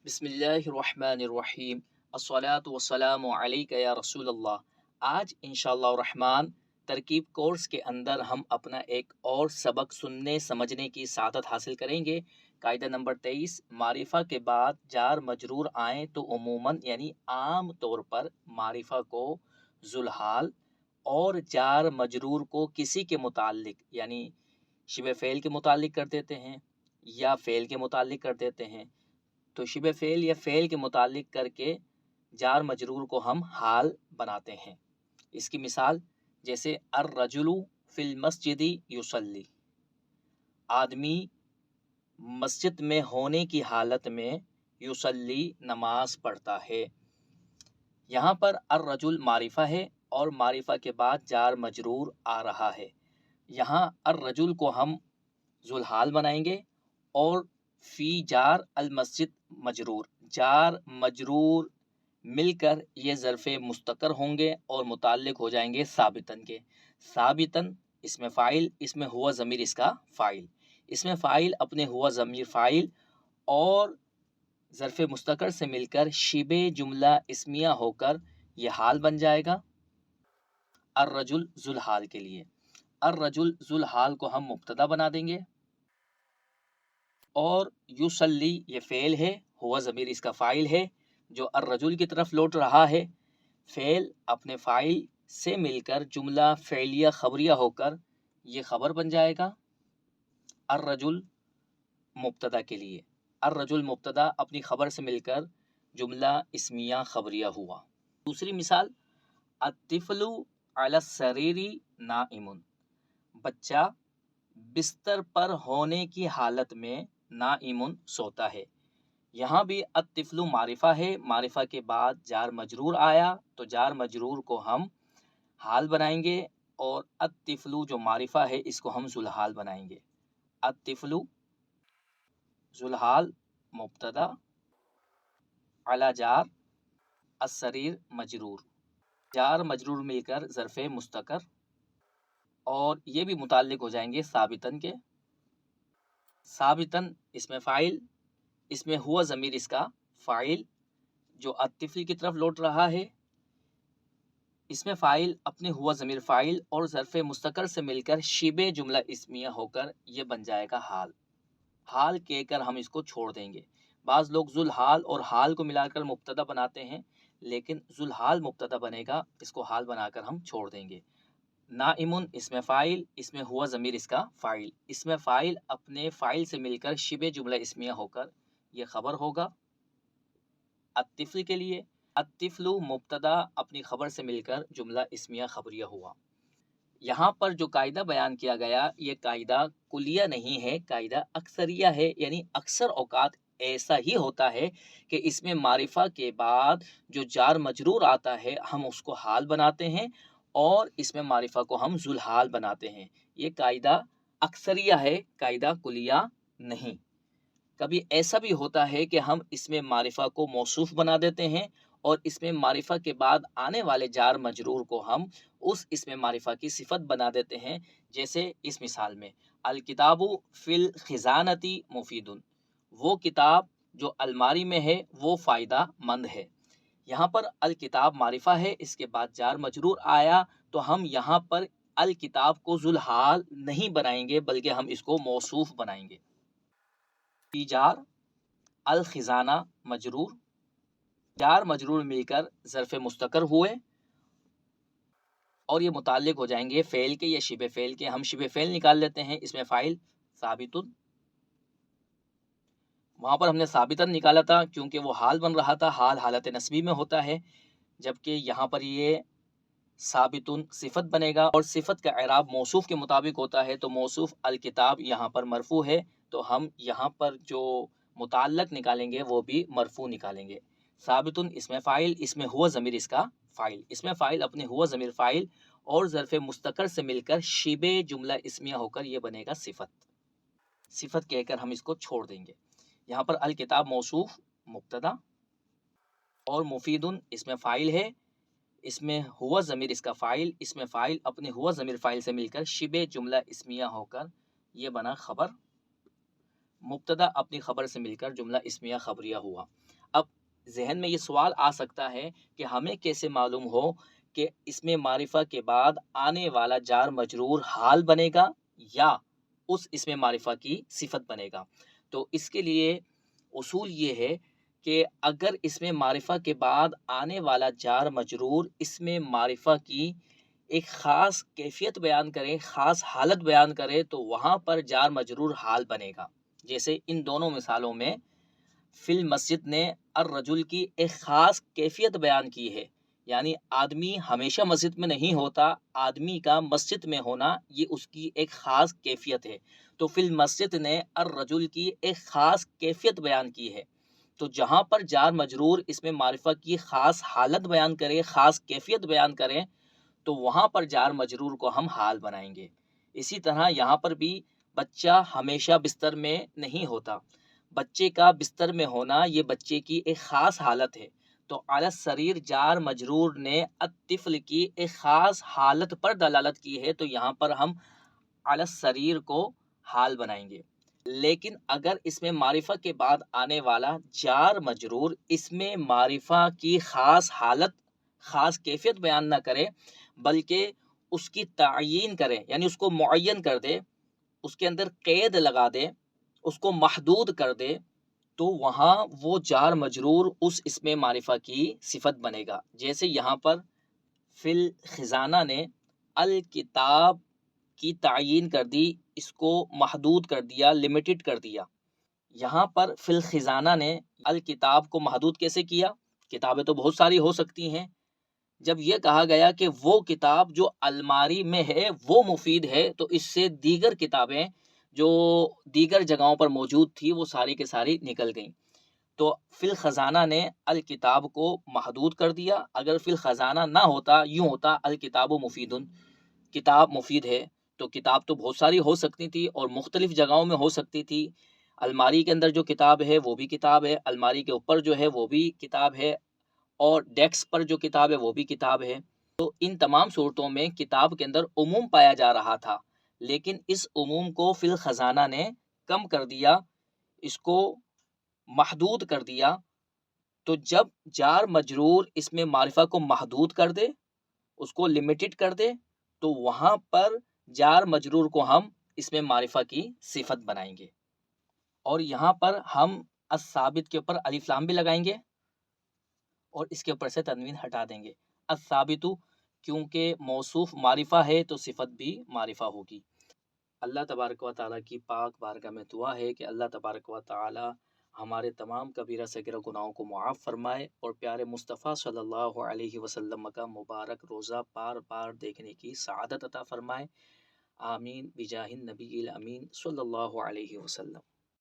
بسم اللہ الرحمن الرحیم الصلاۃ والسلام علیک یا رسول اللہ۔ آج انشاءاللہ الرحمن ترکیب کورس کے اندر ہم اپنا ایک اور سبق سننے سمجھنے کی سعادت حاصل کریں گے۔ قاعدہ نمبر 23، معرفہ کے بعد جار مجرور آئیں تو عموماً یعنی عام طور پر معرفہ کو ذوالحال اور جار مجرور کو کسی کے متعلق یعنی شبہ فعل کے متعلق کر دیتے ہیں یا فعل کے متعلق کر دیتے ہیں۔ تو شبہ فعل یا فعل کے متعلق کر کے جار مجرور کو ہم حال بناتے ہیں۔ اس کی مثال جیسے الرجل فی المسجد یصلی، آدمی مسجد میں ہونے کی حالت میں یصلی نماز پڑھتا ہے۔ یہاں پر الرجل معرفہ ہے اور معرفہ کے بعد جار مجرور آ رہا ہے۔ یہاں الرجل کو ہم ذوالحال بنائیں گے اور فی جار المسجد مجرور، جار مجرور مل کر یہ ظرف مستقر ہوں گے اور متعلق ہو جائیں گے ثابتن کے۔ ثابتن اس میں فاعل، اس میں ہوا ضمیر اس کا فاعل، اس میں فاعل اپنے ہوا ضمیر فاعل اور ظرف مستقر سے مل کر شبہ جملہ اسمیہ ہو کر یہ حال بن جائے گا الرجل ذوالحال کے لیے۔ الرجل ذوالحال کو ہم مبتدا بنا دیں گے اور یصلی یہ فعل ہے، ہوا ضمیر اس کا فاعل ہے جو الرجل کی طرف لوٹ رہا ہے۔ فعل اپنے فاعل سے مل کر جملہ فعلیہ خبریہ ہو کر یہ خبر بن جائے گا الرجل مبتدا کے لیے۔ الرجل مبتدا اپنی خبر سے مل کر جملہ اسمیہ خبریہ ہوا۔ دوسری مثال الطفل علی السریر نائم، بچہ بستر پر ہونے کی حالت میں نائم سوتا ہے۔ یہاں بھی الطفل معرفہ ہے، معرفہ کے بعد جار مجرور آیا تو جار مجرور کو ہم حال بنائیں گے اور الطفل جو معرفہ ہے اس کو ہم ذوالحال بنائیں گے۔ الطفل ذوالحال مبتدا، علی جار، السریر مجرور، جار مجرور مل کر ظرف مستقر اور یہ بھی متعلق ہو جائیں گے ثابتن کے۔ ثابتن اس میں فاعل، اس میں ہوا ضمیر اس کا فاعل جو الطفل کی طرف لوٹ رہا ہے، اس میں فاعل اپنے ہوا ضمیر فاعل اور ظرف مستقر سے مل کر شبہ جملہ اسمیہ ہو کر یہ بن جائے گا حال۔ حال کہہ کر ہم اس کو چھوڑ دیں گے۔ بعض لوگ ذوالحال اور حال کو ملا کر مبتدا بناتے ہیں، لیکن ذوالحال مبتدا بنے گا، اس کو حال بنا کر ہم چھوڑ دیں گے۔ نائمن اس میں فاعل، اس میں ہوا ضمیر اس کا فاعل، اس میں فاعل اپنے فاعل سے مل کر شبہ جملہ اسمیہ ہو کر یہ خبر ہوگا الطفل کے لیے۔ الطفل مبتدا اپنی خبر سے مل کر جملہ اسمیہ خبریہ ہوا۔ یہاں پر جو قاعدہ بیان کیا گیا یہ قاعدہ کلیہ نہیں ہے، قاعدہ اکثریہ ہے، یعنی اکثر اوقات ایسا ہی ہوتا ہے کہ اس میں معرفہ کے بعد جو جار مجرور آتا ہے ہم اس کو حال بناتے ہیں اور اس میں معرفہ کو ہم ذوالحال بناتے ہیں۔ یہ قاعدہ اکثریہ ہے، قاعدہ کلیہ نہیں۔ کبھی ایسا بھی ہوتا ہے کہ ہم اس میں معرفہ کو موصوف بنا دیتے ہیں اور اس میں معرفہ کے بعد آنے والے جار مجرور کو ہم اس اسم معرفہ کی صفت بنا دیتے ہیں، جیسے اس مثال میں الکتاب فی الخزانتی مفید، وہ کتاب جو الماری میں ہے وہ فائدہ مند ہے۔ یہاں پر الکتاب معرفہ ہے، اس کے بعد جار مجرور آیا تو ہم یہاں پر الکتاب کو ذوالحال نہیں بنائیں گے بلکہ ہم اس کو موصوف بنائیں گے۔ فی جار، الخزانہ مجرور، جار مجرور مل کر ظرف مستقر ہوئے اور یہ متعلق ہو جائیں گے فعل کے یا شبہ فعل کے۔ ہم شبہ فعل نکال لیتے ہیں، اس میں فاعل ثابتن، وہاں پر ہم نے ثابتن نکالا تھا کیونکہ وہ حال بن رہا تھا، حال حالت نصبی میں ہوتا ہے، جبکہ یہاں پر یہ ثابتن صفت بنے گا اور صفت کا اعراب موصوف کے مطابق ہوتا ہے، تو موصوف الکتاب یہاں پر مرفوع ہے تو ہم یہاں پر جو متعلق نکالیں گے وہ بھی مرفوع نکالیں گے۔ ثابتن اس میں فاعل، اس میں ہوا ضمیر اس کا فاعل، اس میں فاعل اپنے ہوا ضمیر فاعل اور ظرف مستقر سے مل کر شبہ جملہ اسمیہ ہو کر یہ بنے گا صفت۔ صفت کہہ کر ہم اس کو چھوڑ دیں گے۔ یہاں پر الکتاب موصوف مبتدا اور مفیدن اس میں فاعل ہے، اس میں ہوا ضمیر اس کا فاعل، اس میں فاعل اپنے ہوا ضمیر فاعل سے مل کر شبہ جملہ اسمیہ ہو کر یہ بنا خبر۔ مبتدا اپنی خبر سے مل کر جملہ اسمیہ خبریہ ہوا۔ اب ذہن میں یہ سوال آ سکتا ہے کہ ہمیں کیسے معلوم ہو کہ اسم معرفہ کے بعد آنے والا جار مجرور حال بنے گا یا اس اسم معرفہ کی صفت بنے گا؟ تو اس کے لیے اصول یہ ہے کہ اگر اسم معرفہ کے بعد آنے والا جار مجرور اسم معرفہ کی ایک خاص کیفیت بیان کرے، خاص حالت بیان کرے، تو وہاں پر جار مجرور حال بنے گا۔ جیسے ان دونوں مثالوں میں فی المسجد نے الرجل کی ایک خاص کیفیت بیان کی ہے، یعنی آدمی ہمیشہ مسجد میں نہیں ہوتا، آدمی کا مسجد میں ہونا یہ اس کی ایک خاص کیفیت ہے۔ تو فی المسجد نے الرجل کی ایک خاص کیفیت بیان کی ہے۔ تو جہاں پر جار مجرور اس میں معرفہ کی خاص حالت بیان کرے، خاص کیفیت بیان کرے، تو وہاں پر جار مجرور کو ہم حال بنائیں گے۔ اسی طرح یہاں پر بھی بچہ ہمیشہ بستر میں نہیں ہوتا، بچے کا بستر میں ہونا یہ بچے کی ایک خاص حالت ہے۔ تو علی السریر جار مجرور نے الطفل کی ایک خاص حالت پر دلالت کی ہے، تو یہاں پر ہم علی السریر کو حال بنائیں گے۔ لیکن اگر اس میں معرفہ کے بعد آنے والا جار مجرور اس میں معرفہ کی خاص حالت، خاص کیفیت بیان نہ کرے، بلکہ اس کی تعیین کرے، یعنی اس کو معین کر دے، اس کے اندر قید لگا دے، اس کو محدود کر دے، تو وہاں وہ جار مجرور اس اسم معرفہ کی صفت بنے گا۔ جیسے یہاں پر فی الخزانہ نے الکتاب کی تعیین کر دی، اس کو محدود کر دیا، لمیٹڈ کر دیا۔ یہاں پر فی الخزانہ نے الکتاب کو محدود کیسے کیا؟ کتابیں تو بہت ساری ہو سکتی ہیں۔ جب یہ کہا گیا کہ وہ کتاب جو الماری میں ہے وہ مفید ہے، تو اس سے دیگر کتابیں جو دیگر جگہوں پر موجود تھی وہ ساری کے ساری نکل گئیں۔ تو فی الخزانہ نے الکتاب کو محدود کر دیا۔ اگر فی الخزانہ نہ ہوتا، یوں ہوتا الکتاب مفید، کتاب مفید ہے، تو کتاب تو بہت ساری ہو سکتی تھی اور مختلف جگہوں میں ہو سکتی تھی۔ الماری کے اندر جو کتاب ہے وہ بھی کتاب ہے، الماری کے اوپر جو ہے وہ بھی کتاب ہے، اور ڈیسک پر جو کتاب ہے وہ بھی کتاب ہے۔ تو ان تمام صورتوں میں کتاب کے اندر عموم پایا جا رہا تھا، لیکن اس عموم کو فی الخزانہ نے کم کر دیا، اس کو محدود کر دیا۔ تو جب جار مجرور اس میں معرفہ کو محدود کر دے، اس کو لمیٹڈ کر دے، تو وہاں پر جار مجرور کو ہم اس میں معرفہ کی صفت بنائیں گے۔ اور یہاں پر ہم الثابت کے اوپر الف لام بھی لگائیں گے اور اس کے اوپر سے تنوین ہٹا دیں گے۔ الثابت کیونکہ موصوف معرفہ ہے تو صفت بھی معرفہ ہوگی۔ اللہ تبارک و تعالیٰ کی پاک بارگاہ میں دعا ہے کہ اللہ تبارک و تعالیٰ ہمارے تمام کبیرہ صغیرہ گناہوں کو معاف فرمائے اور پیارے مصطفیٰ صلی اللہ علیہ وسلم کا مبارک روزہ بار بار دیکھنے کی سعادت عطا فرمائے۔ آمین بجاہ النبی الامین صلی اللہ علیہ وسلم۔